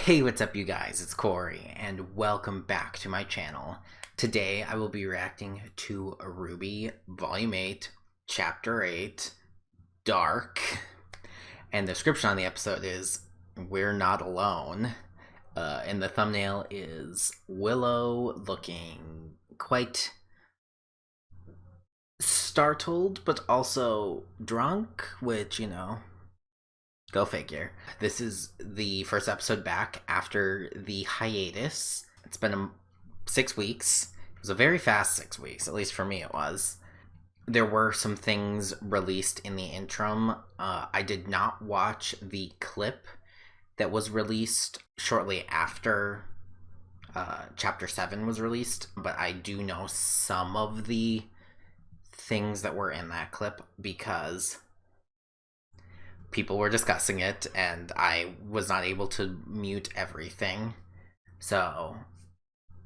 Hey, what's up you guys? It's Corey, and welcome back to my channel. Today I will be reacting to RWBY Volume 8, Chapter 8, Dark. And the description on the episode is, "We're not alone." And the thumbnail is Willow looking quite startled, but also drunk, which, go figure. This is the first episode back after the hiatus. It's been 6 weeks. It was a very fast 6 weeks, at least for me it was. There were some things released in the interim. I did not watch the clip that was released shortly after Chapter 7 was released, but I do know some of the things that were in that clip because people were discussing it, and I was not able to mute everything. So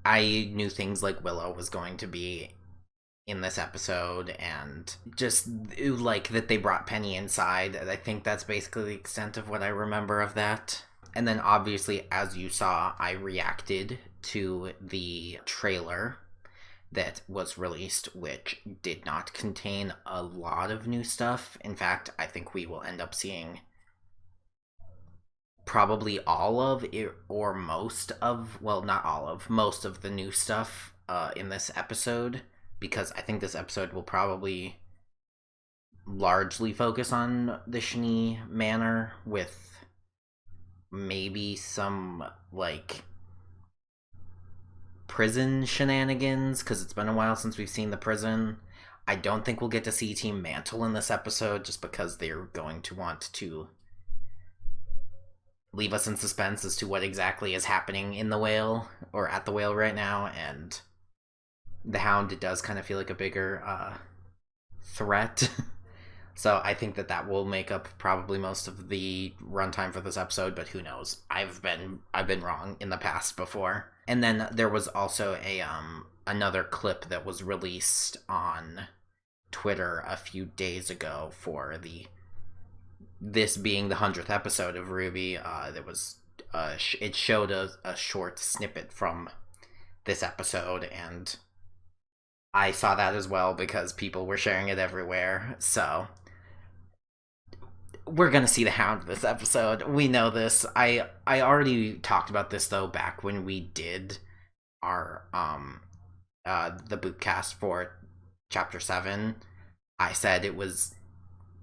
I knew things like Willow was going to be in this episode, and just like that they brought Penny inside. I think that's basically the extent of what I remember of that. And then obviously, as you saw, I reacted to the trailer that was released, which did not contain a lot of new stuff. In fact, I think we will end up seeing probably all of it, or most of, well, not all of, most of the new stuff in this episode, because I think this episode will probably largely focus on the Shani Manor, with maybe some, like, prison shenanigans, because it's been a while since we've seen the prison. I don't think we'll get to see Team Mantle in this episode, just because they're going to want to leave us in suspense as to what exactly is happening in the whale, or at the whale right now, and the Hound does kind of feel like a bigger threat. So I think that will make up probably most of the runtime for this episode, but who knows? I've been wrong in the past before. And then there was also another clip that was released on Twitter a few days ago for this being the 100th episode of RWBY. There was it showed a short snippet from this episode, and I saw that as well because people were sharing it everywhere. So we're gonna see the Hound this episode. We know this. I already talked about this though back when we did our the bootcast for Chapter 7. I said it was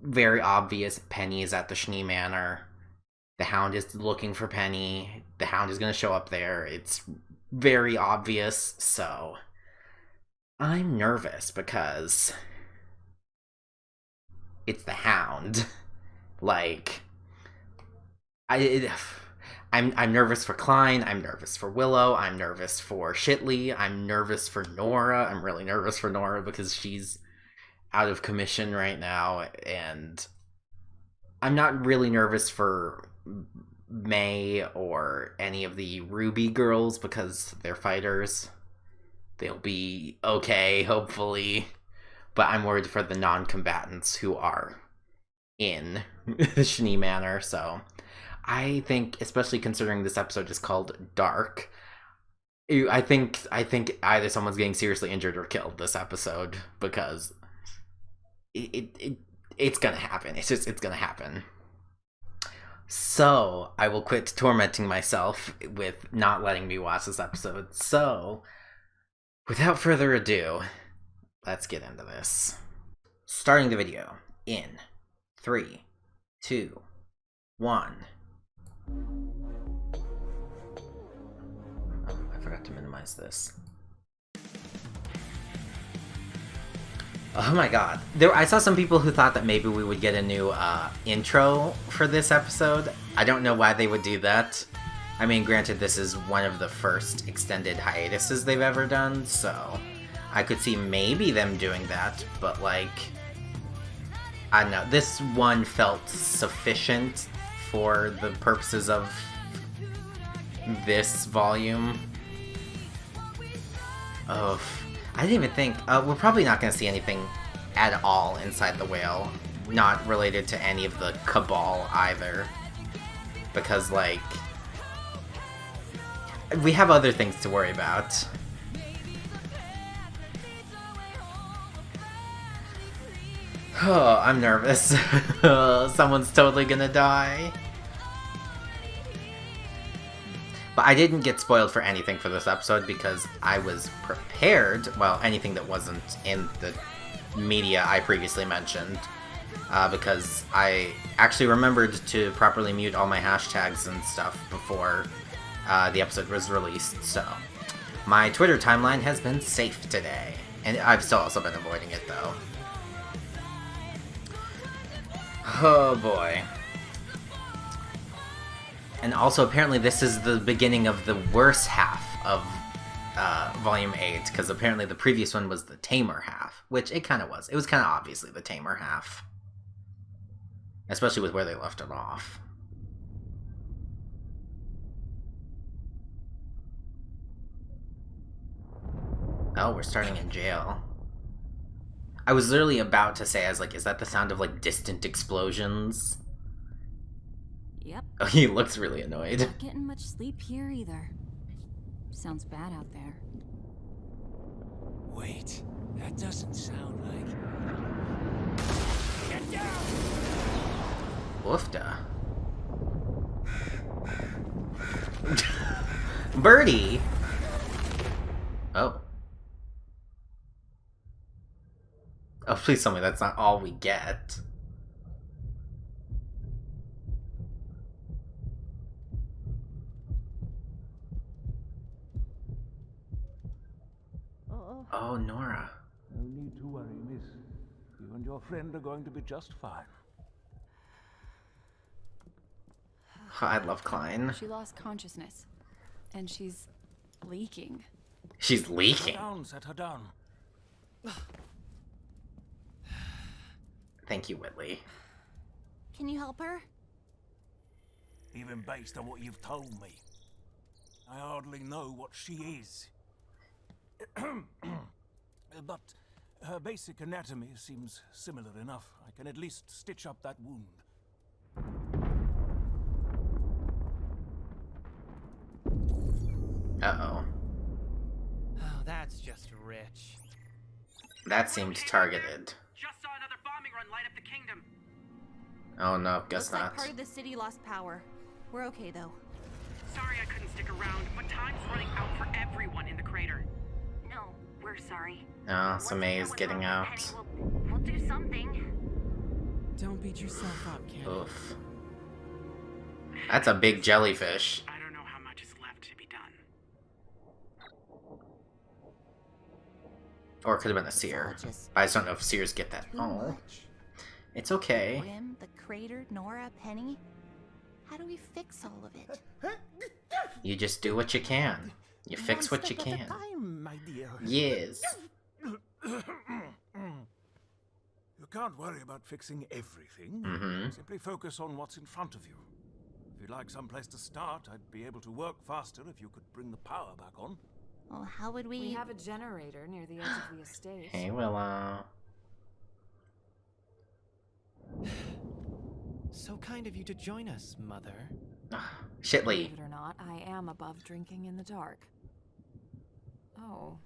very obvious Penny is at the Shani Manor. The Hound is looking for Penny. The Hound is gonna show up there. It's very obvious. So I'm nervous because it's the Hound. Like, I'm nervous for Klein. I'm nervous for Willow. I'm nervous for Shitley. I'm nervous for Nora. I'm really nervous for Nora because she's out of commission right now, and I'm not really nervous for May or any of the RWBY girls because they're fighters. They'll be okay, hopefully. But I'm worried for the non-combatants who are in the Shani Manor. So I think, especially considering this episode is called Dark, I think either someone's getting seriously injured or killed this episode, because it's gonna happen. It's gonna happen. So I will quit tormenting myself with not letting me watch this episode. So without further ado, let's get into this. Starting the video in 3, 2, 1. Oh, I forgot to minimize this. Oh my god. I saw some people who thought that maybe we would get a new intro for this episode. I don't know why they would do that. I mean, granted, this is one of the first extended hiatuses they've ever done, so I could see maybe them doing that, but like, I don't know, this one felt sufficient for the purposes of this volume. Oh, I didn't even think, we're probably not going to see anything at all inside the whale, not related to any of the cabal either, because, like, We have other things to worry about. Oh, I'm nervous. Someone's totally gonna die. But I didn't get spoiled for anything for this episode because I was prepared. Well, anything that wasn't in the media I previously mentioned. Because I actually remembered to properly mute all my hashtags and stuff before the episode was released. So, my Twitter timeline has been safe today. And I've still also been avoiding it, though. Oh boy. And also, apparently, this is the beginning of the worst half of Volume 8, because apparently the previous one was the tamer half, which it kind of was. It was kind of obviously the tamer half. Especially with where they left it off. Oh, we're starting in jail. I was literally about to say, I was like, is that the sound of, like, distant explosions? Yep. Oh, he looks really annoyed. Not getting much sleep here either. Sounds bad out there. Wait, that doesn't sound like... Get down! Woofda. Birdie! Oh. Oh, please tell me that's not all we get. Oh, Nora. No need to worry, miss. You and your friend are going to be just fine. Oh, I love Klein. She lost consciousness. And she's leaking. She's leaking. Set her down. Thank you, Whitley. Can you help her? Even based on what you've told me, I hardly know what she is. But her basic anatomy seems similar enough. I can at least stitch up that wound. Uh-oh. Oh, that's just rich. That seemed targeted. Just saw another bombing run light up the kingdom. Oh no, guess Looks like not. part of the city lost power. We're okay though. Sorry I couldn't stick around, but time's running out for everyone in the crater. No, we're sorry. Oh, so May is getting out. We'll do something. Don't beat yourself up, Kenny. Oof. That's a big jellyfish. I don't know how much is left to be done. Or it could have been a seer. I just don't know if seers get that. Oh. It's okay. Grim, the crater, Nora, Penny. How do we fix all of it? You just do what you can. You fix what you can. My dear. Yes. You can't worry about fixing everything. Mm-hmm. Simply focus on what's in front of you. If you'd like someplace to start, I'd be able to work faster if you could bring the power back on. Well, how would We have a generator near the edge of the estate. Hey, Willow. So kind of you to join us, Mother. Shitley. Believe it or not, I am above drinking in the dark. Oh.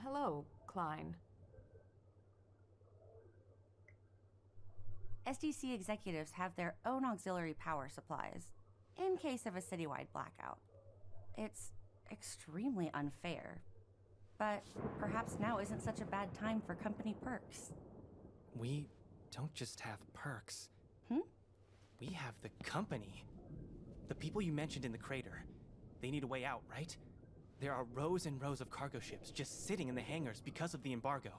Hello, Klein. SDC executives have their own auxiliary power supplies in case of a citywide blackout. It's extremely unfair, but perhaps now isn't such a bad time for company perks. We don't just have perks. We have the company. The people you mentioned in the crater. They need a way out, right? There are rows and rows of cargo ships just sitting in the hangars because of the embargo.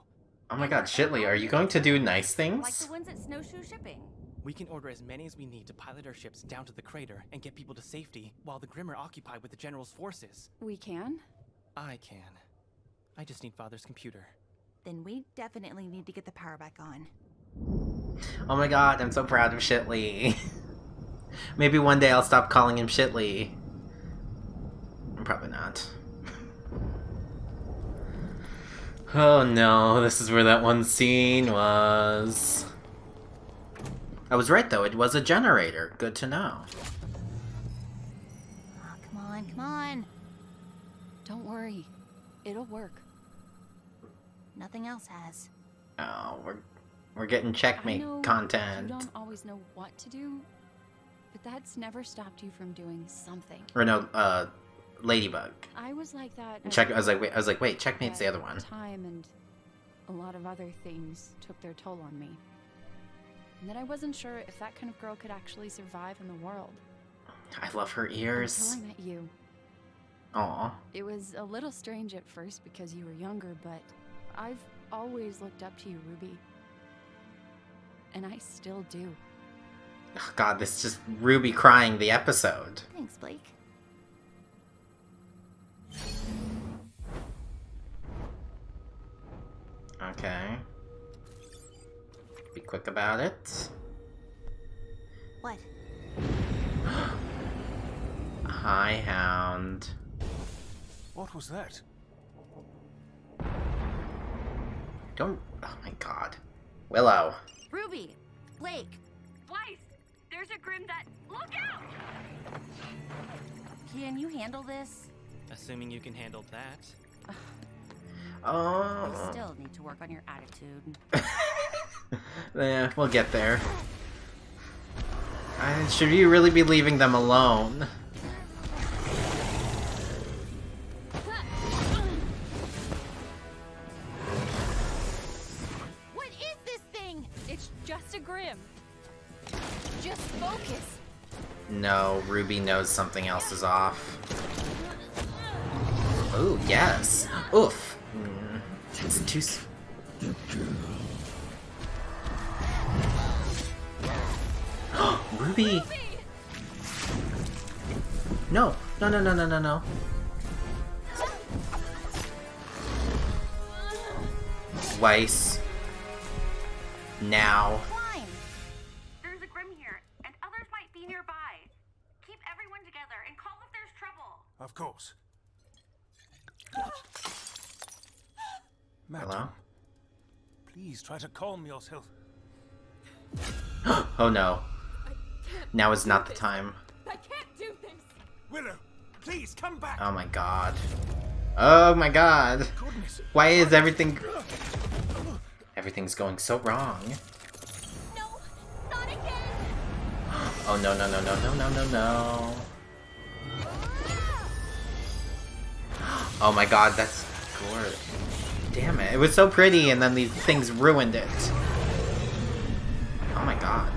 Oh my god, Shitley, are you going to do nice Like things? the ones at Snowshoe Shipping. We can order as many as we need to pilot our ships down to the crater and get people to safety while the Grimm are occupied with the General's forces. We can? I can. I just need Father's computer. Then we definitely need to get the power back on. Oh my god, I'm so proud of Shitley. Maybe one day I'll stop calling him Shitley. Probably not. Oh no, this is where that one scene was. I was right though, it was a generator. Good to know. Oh, come on, come on. Don't worry. It'll work. Nothing else has. Oh, we're getting checkmate I know content. You don't always know what to do, but that's never stopped you from doing something. Or no, Ladybug. I was like that. I was like, wait, checkmate's the other one. Time and a lot of other things took their toll on me. And then I wasn't sure if that kind of girl could actually survive in the world. I love her ears. Until I met you. Aw. It was a little strange at first because you were younger, but I've always looked up to you, Ruby. And I still do. Oh, God, this is just Ruby crying the episode. Thanks, Blake. Okay. Be quick about it. What? Hi, Hound. What was that? Don't... Oh my God. Willow. Ruby! Blake! Weiss, there's a Grim that... Look out! Can you handle this? Assuming you can handle that. You Oh. still need to work on your attitude. Yeah, we'll get there. Should you really be leaving them alone? What is this thing? It's just a Grim. Just focus. No, Ruby knows something else is off. Oh, yes. Oof. It's too... Ruby! No! No, no, no, no, no, no. Weiss. Now. Fine! There's a Grim here, and others might be nearby. Keep everyone together and call if there's trouble. Of course. Hello? Madam, please try to calm yourself. Oh no. Now is not the time. I can't do this! Willow, please come back. Oh my God. Oh my God. Goodness. Why is everything... Everything's going so wrong. No, not again. Oh no, no, no, no, no, no, no, no. Oh my God, that's gorgeous. Damn it. It was so pretty and then these things ruined it. Oh my God.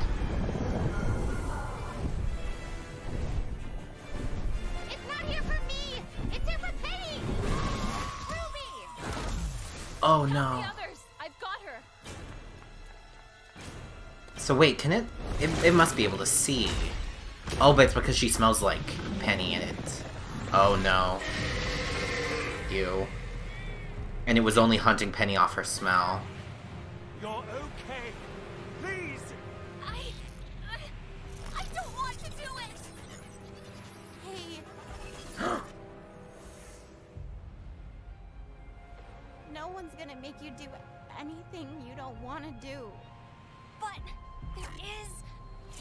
It's not here for me. It's here for Penny. Ruby. Oh The no. others. I've got her. So wait, can it... It must be able to see. Oh, but it's because she smells like Penny in it. Oh no. Ew. And it was only hunting Penny off her smell. You're okay. Please. I don't want to do it. Hey. No one's gonna make you do anything you don't want to do. But there is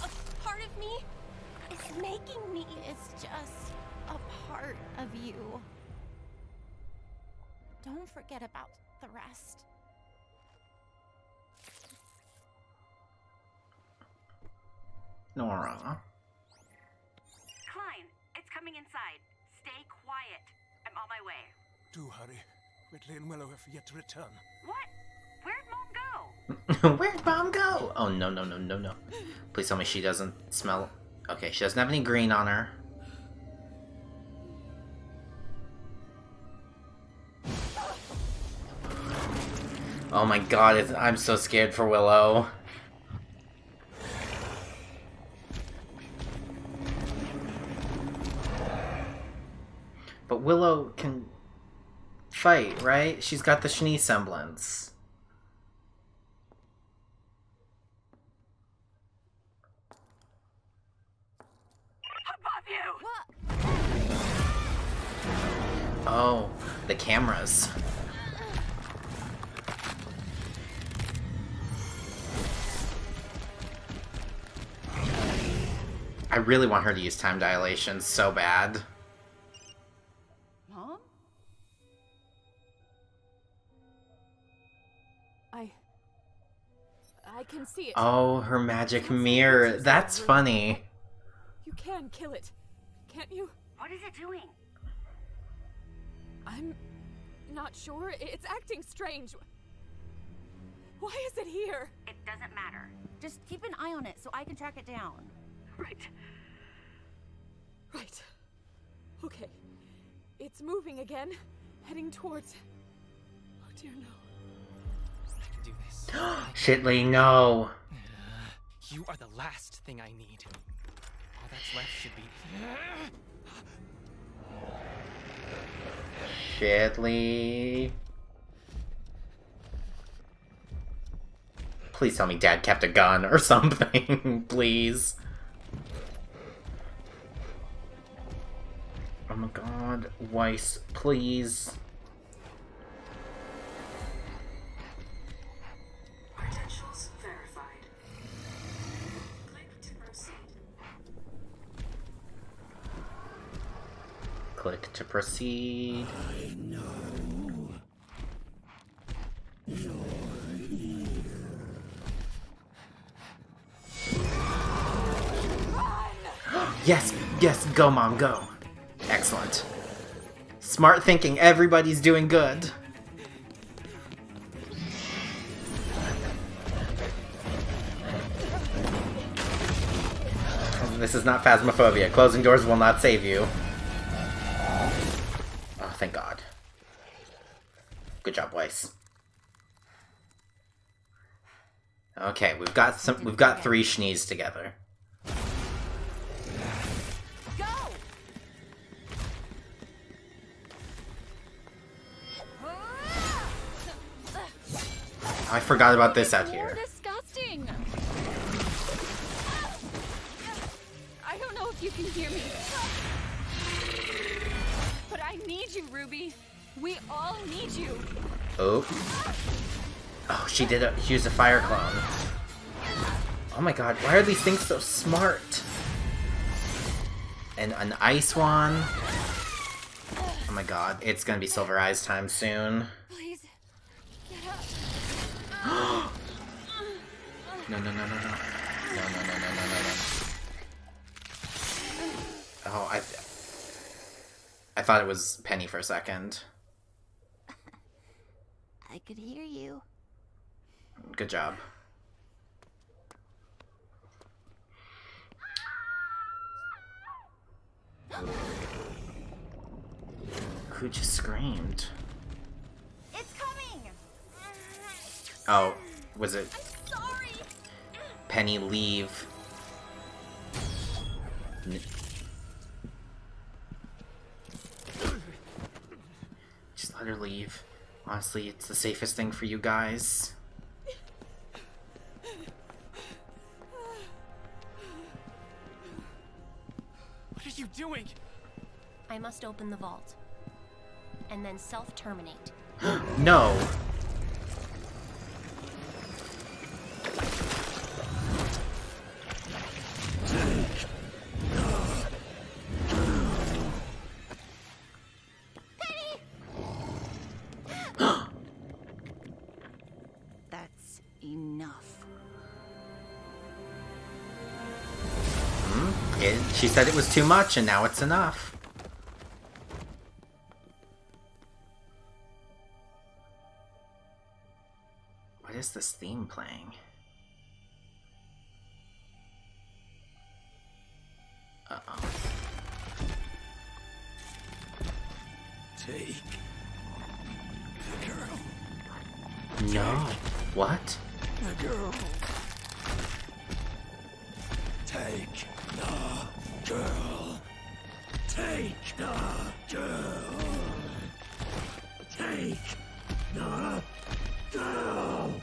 a part of me. It's making me. It's just a part of you. Don't forget about the rest. Nora. Klein, it's coming inside. Stay quiet. I'm on my way. Do hurry. Ridley and Willow have yet to return. What? Where'd Mom go? Where'd Mom go? Oh no, no, no, no, no. Please tell me she doesn't smell... Okay, she doesn't have any green on her. Oh my God, I'm so scared for Willow. But Willow can fight, right? She's got the Shani semblance. Above you! Oh, the cameras. I really want her to use time dilation so bad. Mom? I can see it. Oh, her magic That's mirror. what That's you said, funny. You can kill it, can't you? What is it doing? I'm not sure. It's acting strange. Why is it here? It doesn't matter. Just keep an eye on it so I can track it down. Right. Right. Okay. It's moving again, heading towards... Oh dear, no. I can do this. Shitley, no. You are the last thing I need. All that's left should be... Shitley. Please tell me Dad kept a gun or something, please. Oh my god, Weiss, please. Credentials verified. Click to proceed. Click to proceed. I know. You're here. Yes, yes, go Mom, go. Excellent. Smart thinking, everybody's doing good. This is not phasmophobia. Closing doors will not save you. Oh, thank God. Good job, Weiss. Okay, we've got 3 schnees together. Go! I forgot about this out You're here. disgusting. I don't know if you can hear me, but I need you, Ruby. We all need you. Oh. Oh, she used a fire clone. Oh my god, why are these things so smart? And an ice one. Oh my god, it's gonna be Silver Eyes time soon. Please, get up. No, no, no, no, no. No, no, no, no, no, no, no, no. Oh, I thought it was Penny for a second. I could hear you. Good job. Who just screamed? It's coming! Oh, was it I'm sorry! Penny leave? Just let her leave. Honestly, it's the safest thing for you guys. What are you doing? I must open the vault. And then self-terminate. No! That's enough. She said it was too much, and now it's enough. What is this theme playing? Uh-oh. Take the girl. No. What? The girl. Take the girl. Take the girl. Take the girl.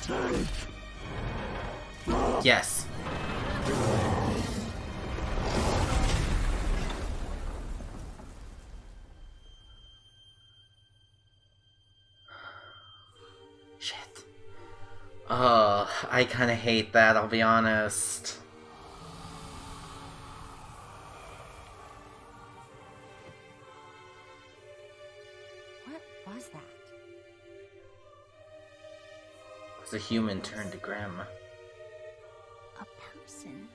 Take. Yes. Shit. Oh, I kind of hate that, I'll be honest. What was that? Was It's a human turned to Grimm. A person.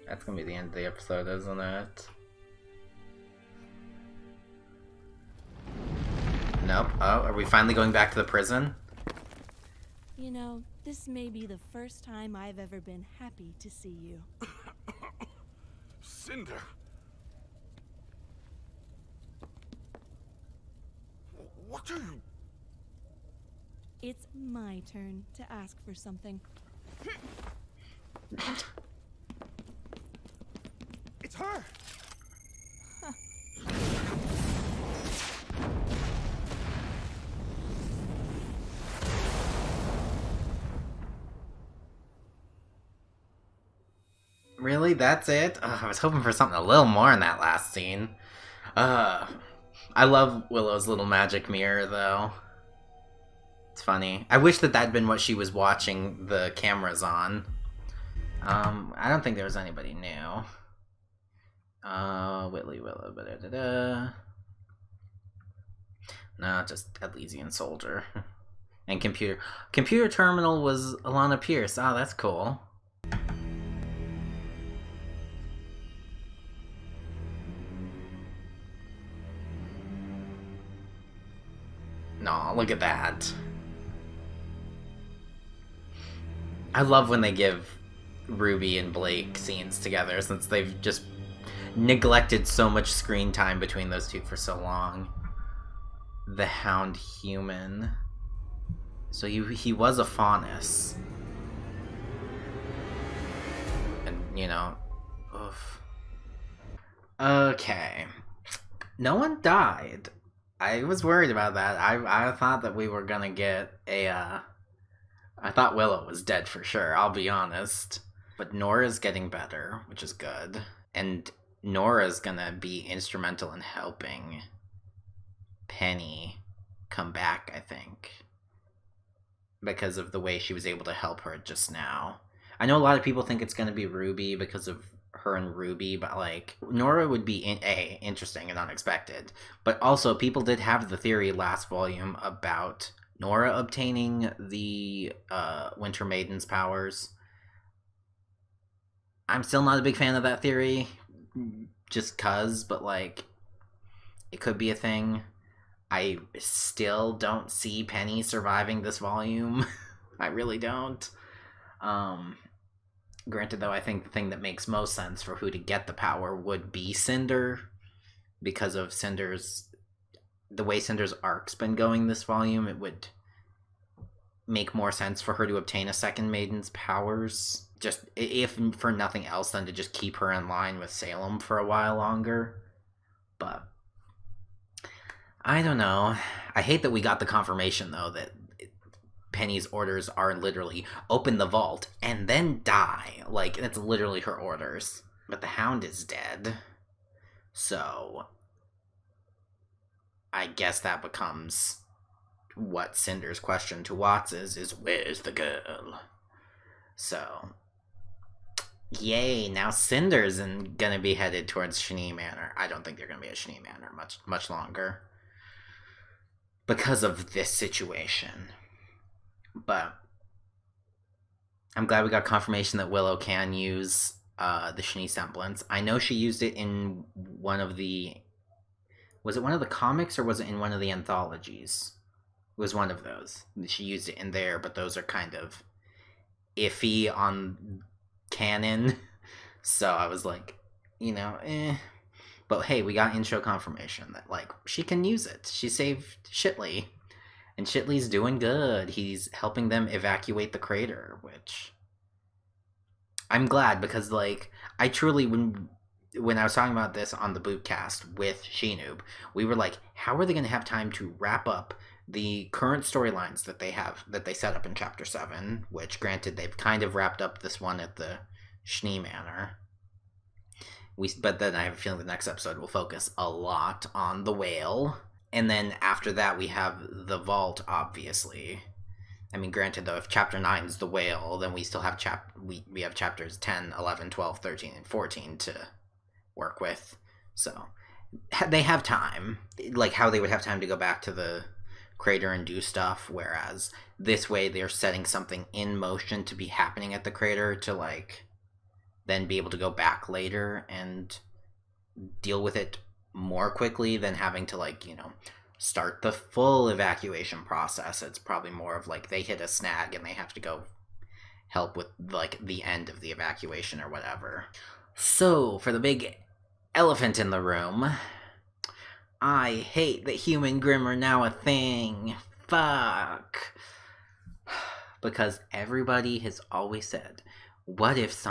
That's gonna be the end of the episode, isn't it? Nope. Oh, are we finally going back to the prison? You know, this may be the first time I've ever been happy to see you. Cinder! What are you... It's my turn to ask for something. It's her! Really? That's it? I was hoping for something a little more in that last scene. I love Willow's little magic mirror, though. It's funny. I wish that that'd been what she was watching the cameras on. I don't think there was anybody new. Whitley, Willow, da-da-da-da. No, just Elysian Soldier. And Computer. Computer Terminal was Alana Pierce. Oh, that's cool. No, look at that. I love when they give Ruby and Blake scenes together, since they've just neglected so much screen time between those two for so long. The Hound Human. So he was a Faunus. And, you know... Oof. Okay. No one died. I was worried about that. I thought that we were gonna get a, I thought Willow was dead for sure, I'll be honest. But Nora's getting better, which is good. And Nora's gonna be instrumental in helping Penny come back, I think. Because of the way she was able to help her just now. I know a lot of people think it's gonna be Ruby because of her and Ruby, but like Nora would be interesting and unexpected. But also people did have the theory last volume about Nora obtaining the Winter Maiden's powers. I'm still not a big fan of that theory, just cuz, but like it could be a thing. I still don't see Penny surviving this volume. I really don't. Granted, though, I think the thing that makes most sense for who to get the power would be Cinder, because of the way Cinder's arc's been going this volume. It would make more sense for her to obtain a second Maiden's powers, just if for nothing else than to just keep her in line with Salem for a while longer. But I don't know. I hate that we got the confirmation, though, that Penny's orders are literally open the vault and then die. Like, that's literally her orders. But the Hound is dead. So I guess that becomes what Cinder's question to Watts is where's the girl? So yay, now Cinder's gonna be headed towards Shani Manor. I don't think they're gonna be at Shani Manor much longer because of this situation. But I'm glad we got confirmation that Willow can use the Shani semblance. I know she used it in one of the... Was it one of the comics or was it in one of the anthologies? It was one of those. She used it in there, but those are kind of iffy on canon. So I was like, you know, eh. But hey, we got in-show confirmation that, like, she can use it. She saved Shitley. And Shitley's doing good. He's helping them evacuate the crater, which I'm glad, because, like, I truly, when I was talking about this on the Bootcast with Shinoob, we were like, how are they going to have time to wrap up the current storylines that they set up in Chapter 7, which, granted, they've kind of wrapped up this one at the Shani Manor. But then I have a feeling the next episode will focus a lot on the whale. And then after that, we have the vault, obviously. I mean, granted, though, if Chapter 9 is the whale, then we still have we have chapters 10, 11, 12, 13, and 14 to work with. So they have time. Like, how they would have time to go back to the crater and do stuff, whereas this way they're setting something in motion to be happening at the crater to, like, then be able to go back later and deal with it more quickly than having to, like, you know, start the full evacuation process. It's probably more of like they hit a snag and they have to go help with like the end of the evacuation or whatever. So for the big elephant in the room, I hate that human Grimm are now a thing. Fuck. Because everybody has always said, what if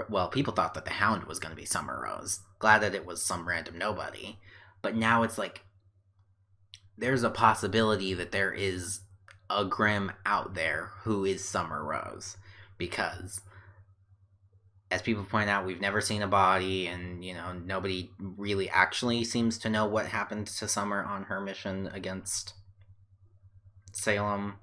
well, people thought that the Hound was going to be Summer Rose. Glad that it was some random nobody. But now it's like, there's a possibility that there is a Grimm out there who is Summer Rose. Because, as people point out, we've never seen a body, and, you know, nobody really actually seems to know what happened to Summer on her mission against Salem.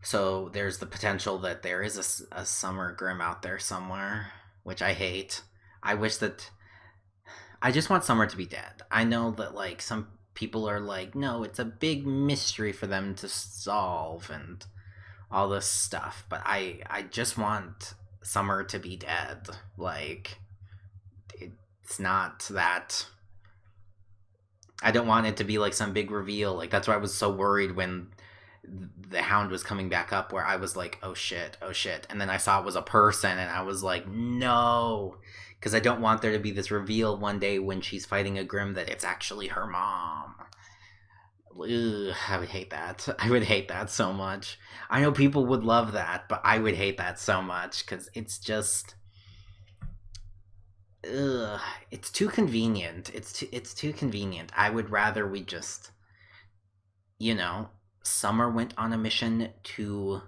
So there's the potential that there is a Summer Grimm out there somewhere, which I hate. I just want Summer to be dead. I know that, like, some people are like, no, it's a big mystery for them to solve and all this stuff. But I just want Summer to be dead. Like, it's not that... I don't want it to be, like, some big reveal. Like, that's why I was so worried when the Hound was coming back up, where I was like, oh shit. And then I saw it was a person, and I was like, no... Because I don't want there to be this reveal one day when she's fighting a Grimm that it's actually her mom. Ugh, I would hate that. I would hate that so much. I know people would love that, but I would hate that so much, because it's just... Ugh, it's too convenient. It's too convenient. I would rather we just... You know, Summer went on a mission to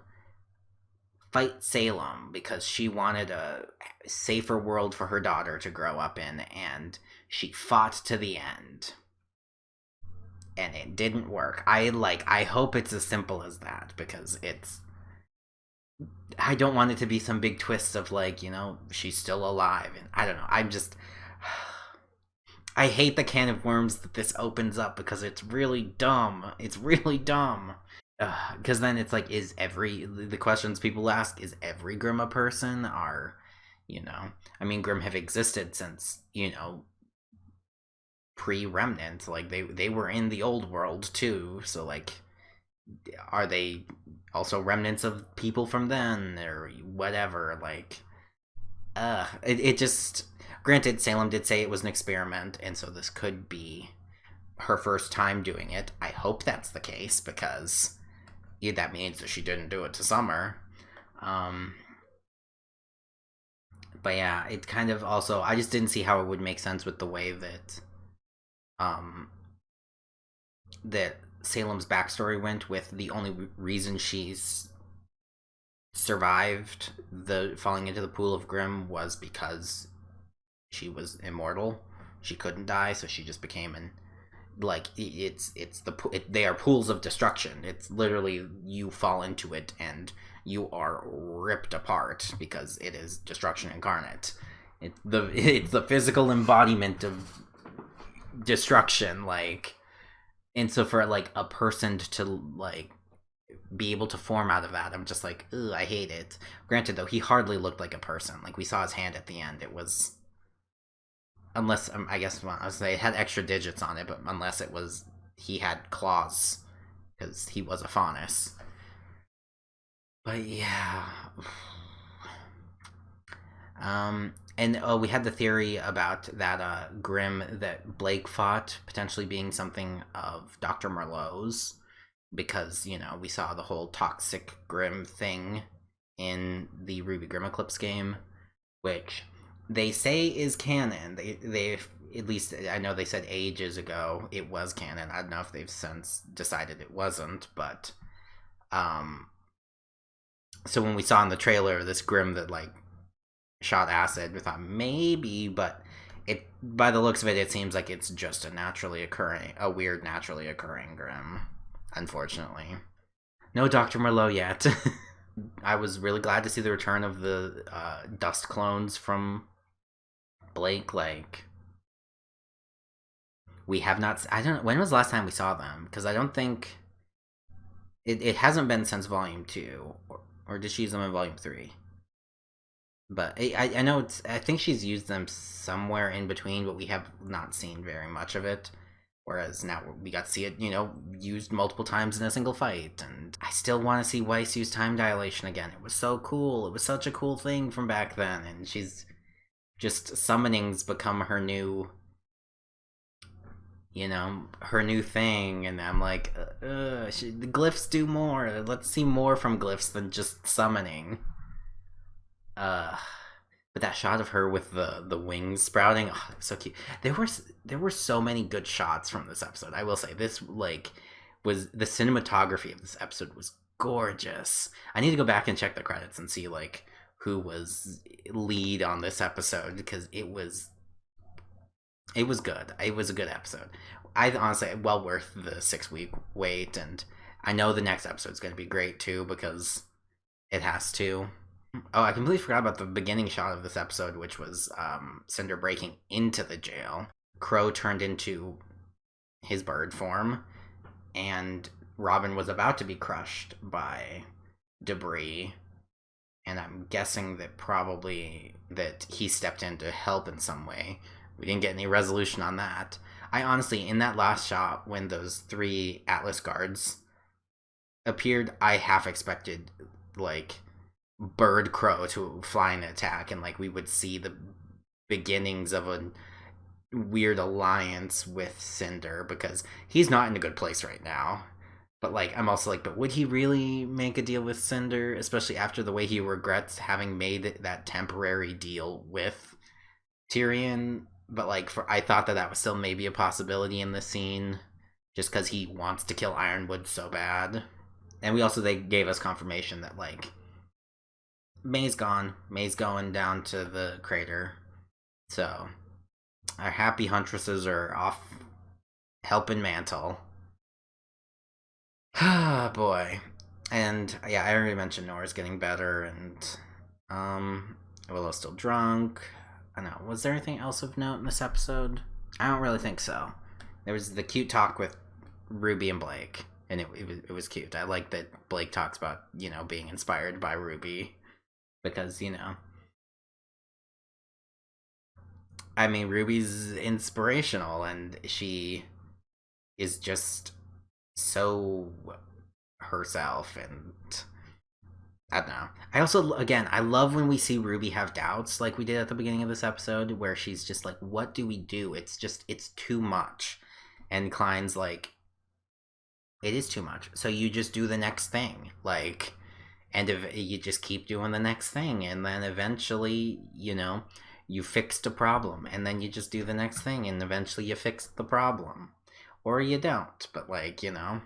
fight Salem because she wanted a safer world for her daughter to grow up in, and she fought to the end. And it didn't work. I hope it's as simple as that, because I don't want it to be some big twist of, like, you know, she's still alive, and I don't know, I hate the can of worms that this opens up, because it's really dumb. It's really dumb. Because then it's like, the questions people ask, is every Grimm a person? Are, you know, I mean, Grimm have existed since, you know, pre-Remnant. Like, they were in the old world too, so, like, are they also remnants of people from then, or whatever? Like, it just, granted, Salem did say it was an experiment, and so this could be her first time doing it. I hope that's the case, because that means that she didn't do it to Summer. But yeah, it kind of also, I just didn't see how it would make sense with the way that that Salem's backstory went, with the only reason she's survived the falling into the pool of Grimm was because she was immortal. She couldn't die, so she just became they are pools of destruction. It's literally, you fall into it and you are ripped apart, because it is destruction incarnate. It's the physical embodiment of destruction, like. And so for, like, a person to, like, be able to form out of that, I'm just like, ugh, I hate it. Granted, though, he hardly looked like a person. Like, we saw his hand at the end. It was, unless, I guess, well, I was say it had extra digits on it, but unless it was, he had claws, because he was a faunus. But yeah. And we had the theory about that Grimm that Blake fought potentially being something of Dr. Merlot's, because, you know, we saw the whole toxic Grimm thing in the RWBY Grimm Eclipse game, which they say is canon. They at least, I know they said ages ago it was canon. I don't know if they've since decided it wasn't, but so when we saw in the trailer this Grimm that, like, shot acid, we thought maybe, but it, by the looks of it, it seems like it's just a weird naturally occurring Grimm, unfortunately. No Dr. Merlot yet. I was really glad to see the return of the dust clones from Blake. Like, we have not... I don't... When was the last time we saw them? Because I don't think... It hasn't been since Volume 2. Or did she use them in Volume 3? But I know it's... I think she's used them somewhere in between, but we have not seen very much of it. Whereas now we got to see it, you know, used multiple times in a single fight. And I still want to see Weiss use time dilation again. It was so cool. It was such a cool thing from back then. And she's just... Summoning's become her new... You know, her new thing. And I'm like, the glyphs do more. Let's see more from glyphs than just summoning. But that shot of her with the wings sprouting, oh, so cute. There were so many good shots from this episode. I will say this, like, was the cinematography of this episode was gorgeous. I need to go back and check the credits and see like who was lead on this episode, because it was good. It was a good episode. I honestly, well worth the 6-week wait, and I know the next episode's going to be great too, because it has to. Oh, I completely forgot about the beginning shot of this episode, which was Cinder breaking into the jail. Crow turned into his bird form, and Robin was about to be crushed by debris, and I'm guessing that probably that he stepped in to help in some way. We didn't get any resolution on that. I honestly, in that last shot, when those 3 Atlas guards appeared, I half expected, like, Bird Crow to fly and attack, and like we would see the beginnings of a weird alliance with Cinder, because he's not in a good place right now. But like, I'm also like, but would he really make a deal with Cinder, especially after the way he regrets having made that temporary deal with Tyrion? But like, I thought that was still maybe a possibility in this scene, just because he wants to kill Ironwood so bad. And they gave us confirmation that like May's gone. May's going down to the crater. So, our happy huntresses are off helping Mantle. Ah, boy. And, yeah, I already mentioned Nora's getting better, and, Willow's still drunk. I don't know, was there anything else of note in this episode? I don't really think so. There was the cute talk with Ruby and Blake, and it was cute. I like that Blake talks about, you know, being inspired by Ruby. Because, you know, I mean, Ruby's inspirational, and she is just so herself, and I don't know. I also, again, I love when we see Ruby have doubts, like we did at the beginning of this episode, where she's just like, what do we do? It's too much. And Klein's like, it is too much. So you just do the next thing. Like... And if you just keep doing the next thing, and then eventually, you know, you fixed a problem, and then you just do the next thing, and eventually you fix the problem. Or you don't, but like, you know.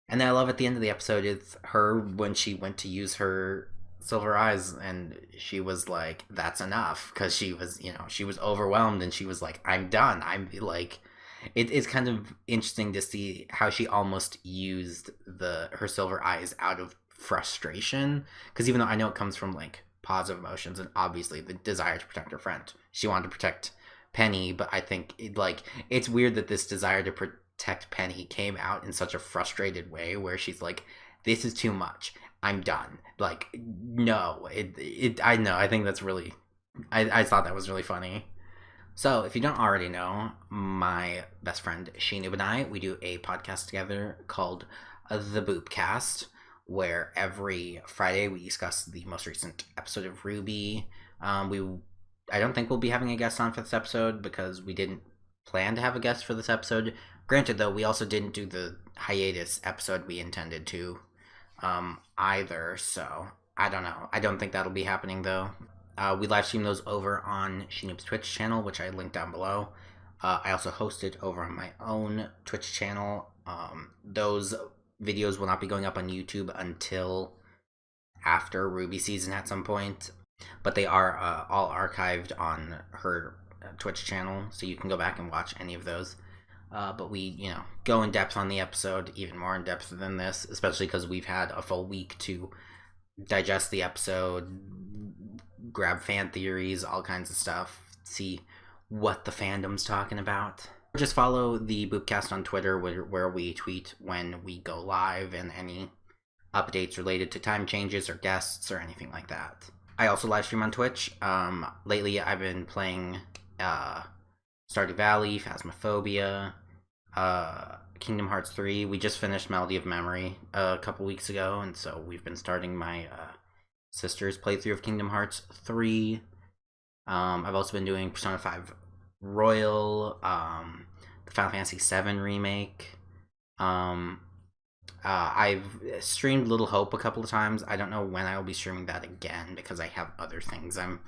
And I love at the end of the episode, it's her when she went to use her silver eyes, and she was like, that's enough, because she was, you know, she was overwhelmed, and she was like, I'm done. I'm like... It's kind of interesting to see how she almost used her silver eyes out of frustration, because even though I know it comes from like positive emotions and obviously the desire to protect her friend, she wanted to protect Penny, but I think it's weird that this desire to protect Penny came out in such a frustrated way, where she's like, this is too much, I'm done. Like, no, I know, I think that's really, I thought that was really funny. So, if you don't already know, my best friend Sheenub and I, we do a podcast together called The Boopcast, where every Friday we discuss the most recent episode of RWBY. I don't think we'll be having a guest on for this episode, because we didn't plan to have a guest for this episode. Granted, though, we also didn't do the hiatus episode we intended to either, so I don't know. I don't think that'll be happening, though. We live stream those over on Sheenub's Twitch channel, which I linked down below. I also host it over on my own Twitch channel. Those videos will not be going up on YouTube until after RWBY season at some point, but they are all archived on her Twitch channel, so you can go back and watch any of those. But we, go in depth on the episode, even more in depth than this, especially because we've had a full week to digest the episode, grab fan theories, all kinds of stuff, see what the fandom's talking about. Just follow the Boopcast on Twitter, where we tweet when we go live and any updates related to time changes or guests or anything like that. I also live stream on Twitch. Lately I've been playing Stardew Valley, Phasmophobia, Kingdom Hearts 3. We just finished Melody of Memory a couple weeks ago, and so we've been starting my sister's playthrough of Kingdom Hearts 3. I've also been doing Persona 5 Royal, the Final Fantasy 7 remake. I've streamed Little Hope a couple of times. I don't know when I will be streaming that again because I have other things I'm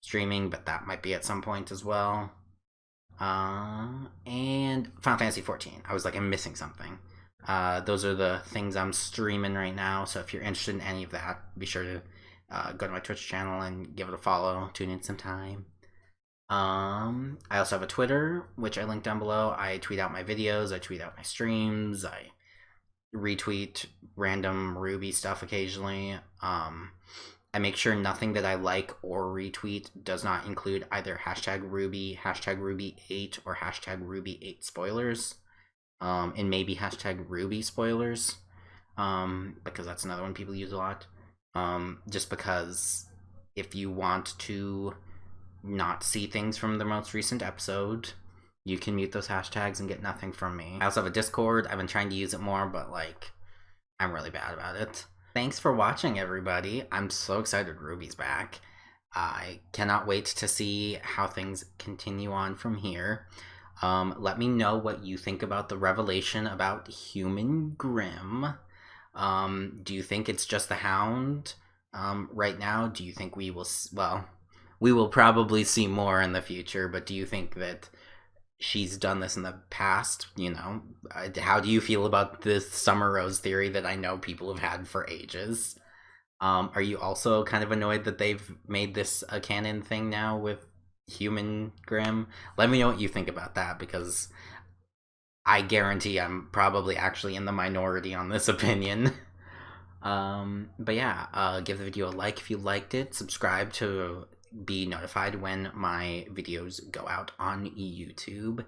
streaming, but that might be at some point as well. And Final Fantasy 14. I was like, I'm missing something. Those are the things I'm streaming right now, so if you're interested in any of that, be sure to go to my Twitch channel and give it a follow. Tune in sometime. I also have a Twitter, which I link down below. I tweet out my videos, I tweet out my streams, I retweet random RWBY stuff occasionally. I make sure nothing that I like or retweet does not include either #RWBY, #RWBY8, or #RWBY8 spoilers, and maybe #RWBY spoilers, because that's another one people use a lot. Just because if you want to not see things from the most recent episode, you can mute those hashtags and get nothing from me. I also have a Discord. I've been trying to use it more, but I'm really bad about it. Thanks for watching, everybody. I'm so excited RWBY's back. I cannot wait to see how things continue on from here. Let me know what you think about the revelation about Human Grimm. Do you think it's just the Hound right now? Do you think we will... Well, we will probably see more in the future, but do you think that she's done this in the past? How do you feel about this Summer Rose theory that I know people have had for ages? Are you also kind of annoyed that they've made this a canon thing now with Human Grimm? Let me know what you think about that, because I guarantee I'm probably actually in the minority on this opinion. But yeah, give the video a like if you liked it. Subscribe to be notified when my videos go out on YouTube.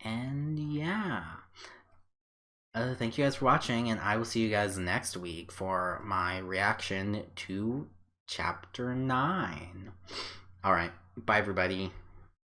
And yeah, thank you guys for watching, and I will see you guys next week for my reaction to Chapter 9. Alright, bye everybody.